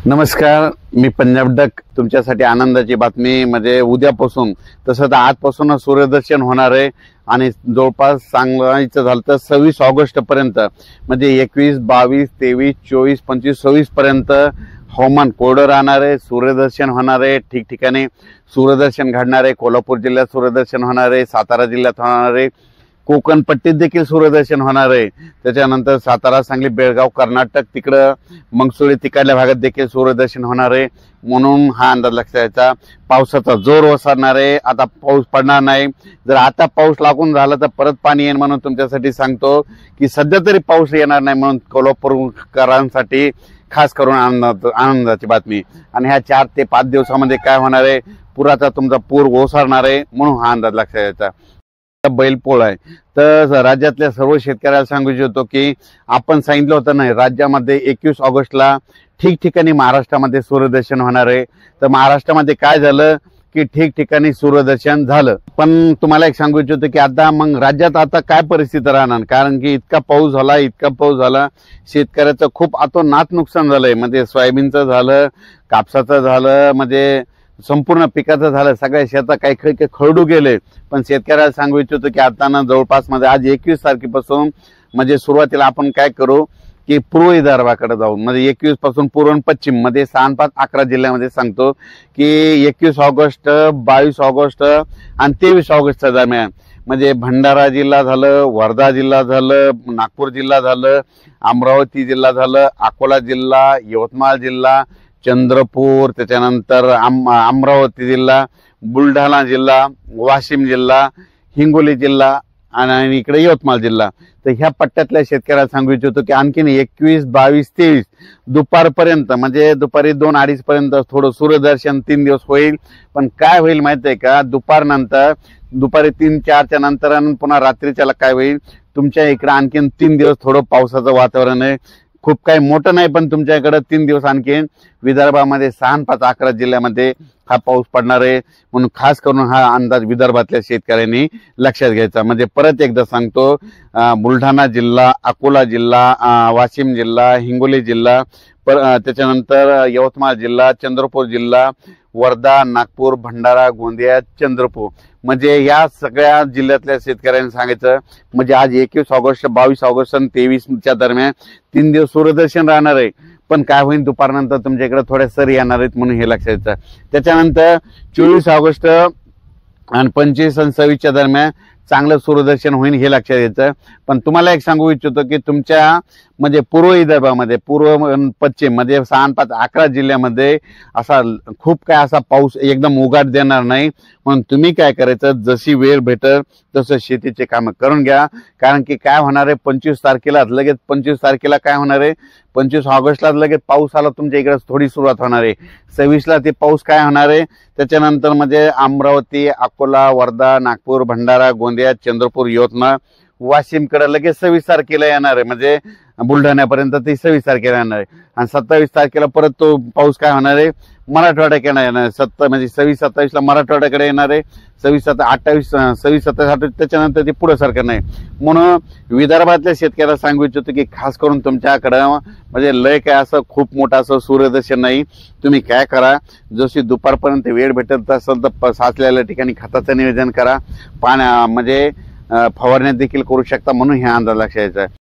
नमस्कार, मी पंजाब डक तुमच्यासाठी आनंदाची बातमी म्हणजे उद्यापासून तसं तर आजपासून सूर्यदर्शन होणार आहे आणि जवळपास सांगायचं झालं तर 26 ऑगस्ट पर्यंत म्हणजे 21, 22, 23, 24, 25, 26 पर्यंत हवामान कोरडं राहणार आहे। सूर्यदर्शन होणार आहे, ठिकठिकाणी सूर्यदर्शन घडणार आहे। कोल्हापूर जिल्ह्यात सूर्यदर्शन होणार आहे, सातारा जिल्ह्यात होणार आहे, कोकण पट्टीत देखील सूर्यदर्शन होणार आहे। त्याच्यानंतर सातारा, सांगली, बेळगाव, कर्नाटक तिकडं मंगसुळी तिकडल्या भागात देखील सूर्यदर्शन होणार आहे। म्हणून हा अंदाज लक्षात घ्यायचा। पावसाचा जोर ओसरणार आहे, आता पाऊस पडणार नाही। जर आता पाऊस लागून झाला तर परत पाणी येईल, म्हणून तुमच्यासाठी सांगतो की सध्या तरी पाऊस येणार नाही, म्हणून कोल्हापूरकरांसाठी खास करून आनंदाची बातमी। आणि ह्या 4 ते 5 दिवसामध्ये काय होणार आहे, पुराचा तुमचा पूर ओसरणार आहे, म्हणून हा अंदाज लक्षात घ्यायचा। बैलपोळा आहे तर राज्यातल्या सर्व शेतकऱ्याला सांगू इच्छितो की आपण सांगितलं होतं नाही, राज्यामध्ये 21 ऑगस्टला ठिकठिकाणी महाराष्ट्रामध्ये सूर्यदर्शन होणार आहे। तर महाराष्ट्रामध्ये काय झालं की ठिकठिकाणी सूर्यदर्शन झालं, पण तुम्हाला एक सांगू इच्छितो की आता मग राज्यात आता काय परिस्थिती राहणार, कारण की इतका पाऊस झाला, शेतकऱ्याचं खूप अतोनात नुकसान झालंय। म्हणजे सोयाबीनचं झालं, कापसाचं झालं, म्हणजे संपूर्ण पिकाचं झालं, सगळ्या शेतात काही काही खरडू गेले। पण शेतकऱ्याला सांगू इच्छितो की आता ना जवळपास मध्ये आज 21 तारखेपासून म्हणजे सुरुवातीला आपण काय करू की पूर्व विदर्भाकडे जाऊ, म्हणजे 21 पासून पूर्व आणि पश्चिम मध्ये 6, 5, 11 जिल्ह्यामध्ये सांगतो की 21 ऑगस्ट, 22 ऑगस्ट आणि 23 ऑगस्टच्या दरम्यान म्हणजे भंडारा जिल्हा झालं, वर्धा जिल्हा झालं, नागपूर जिल्हा झालं, अमरावती जिल्हा झालं, अकोला जिल्हा, यवतमाळ जिल्हा, चंद्रपूर, त्याच्यानंतर अमरावती जिल्हा, बुलढाणा जिल्हा, वाशिम जिल्हा, हिंगोली जिल्हा आणि इकडे यवतमाळ जिल्हा। तर ह्या पट्ट्यातल्या शेतकऱ्याला सांगू इच्छितो की आणखीन 21, 22, 23 दुपारपर्यंत म्हणजे दुपारी 2-2:30 पर्यंत थोडं सूर्यदर्शन 3 दिवस होईल। पण काय होईल माहिती आहे का, दुपारी 3-4च्या नंतर पुन्हा रात्रीच्याला काय होईल, तुमच्या इकडे आणखीन 3 दिवस थोडं पावसाचं वातावरण आहे। खूप काही मोठं नाही, पण तुमच्याकडे 3 दिवस आणखीन विदर्भामध्ये 6, 5, 11 जिल्ह्यामध्ये हा पाऊस पडणार आहे। म्हणून खास करून हा अंदाज विदर्भातल्या शेतकऱ्यांनी लक्षात घ्यायचा। म्हणजे परत एकदा सांगतो, बुलढाणा जिल्हा, अकोला जिल्हा, वाशिम जिल्हा, हिंगोली जिल्हा, त्याच्यानंतर यवतमाळ जिल्हा, चंद्रपूर जिल्हा, वर्धा, नागपूर, भंडारा, गोंदिया, चंद्रपूर म्हणजे या सगळ्या जिल्ह्यातल्या शेतकऱ्यांनी सांगायचं म्हणजे आज 21 ऑगस्ट, 22 ऑगस्ट आणि 23च्या दरम्यान 3 दिवस सूर्यदर्शन राहणार आहे। पण काय होईल, दुपारनंतर तुमच्या इकडे थोड्या सरी येणार आहेत, म्हणून हे लक्षात घ्यायचं। त्याच्यानंतर 24 ऑगस्ट आणि 25 आणि 26च्या दरम्यान चांगलं सूर्यदर्शन होईल, हे लक्षात घ्यायचं। पण तुम्हाला एक सांगू इच्छितो की तुमच्या म्हणजे पूर्व विदर्भामध्ये, पूर्व पश्चिम म्हणजे 6, 5, 11 जिल्ह्यामध्ये असा खूप काय असा पाऊस एकदम उघाड देणार नाही। म्हणून तुम्ही काय करायचं, जशी वेळ भेटल तसं शेतीचे काम करून घ्या। कारण की काय होणार आहे, 25 तारखेला लगेच 25 तारखेला काय होणार आहे, 25 ऑगस्टला लगेच पाऊस आला तुमच्या इकडे थोडी सुरुवात होणार आहे। 26ला ते पाऊस काय होणार आहे, त्याच्यानंतर म्हणजे अमरावती, अकोला, वर्धा, नागपूर, भंडारा, गोंदिया, चंद्रपूर, यवतमाळ, वाशिमकडे लगेच 26 तारखेला येणार आहे। म्हणजे बुलढाण्यापर्यंत ते 26 तारखेला येणार आहे। आणि 27 तारखेला परत तो पाऊस काय होणार आहे, मराठवाड्याकडे येणार आहे। म्हणजे 26-27ला मराठवाड्याकडे येणार आहे, 26-27 त्याच्यानंतर ते पुढे सरकार नाही। म्हणून विदर्भातल्या शेतकऱ्याला सांगू इच्छितो की खास करून तुमच्याकडं म्हणजे लय काय असं खूप मोठं असं सूर्यदर्शन नाही। तुम्ही काय करा, जशी दुपारपर्यंत वेळ भेटत असेल तर साचलेल्या ठिकाणी खताचं नियोजन करा, पाण्या म्हणजे फवारण्यात देखील करू शकता, म्हणून हे अंदाज लक्षात घ्यायचा आहे।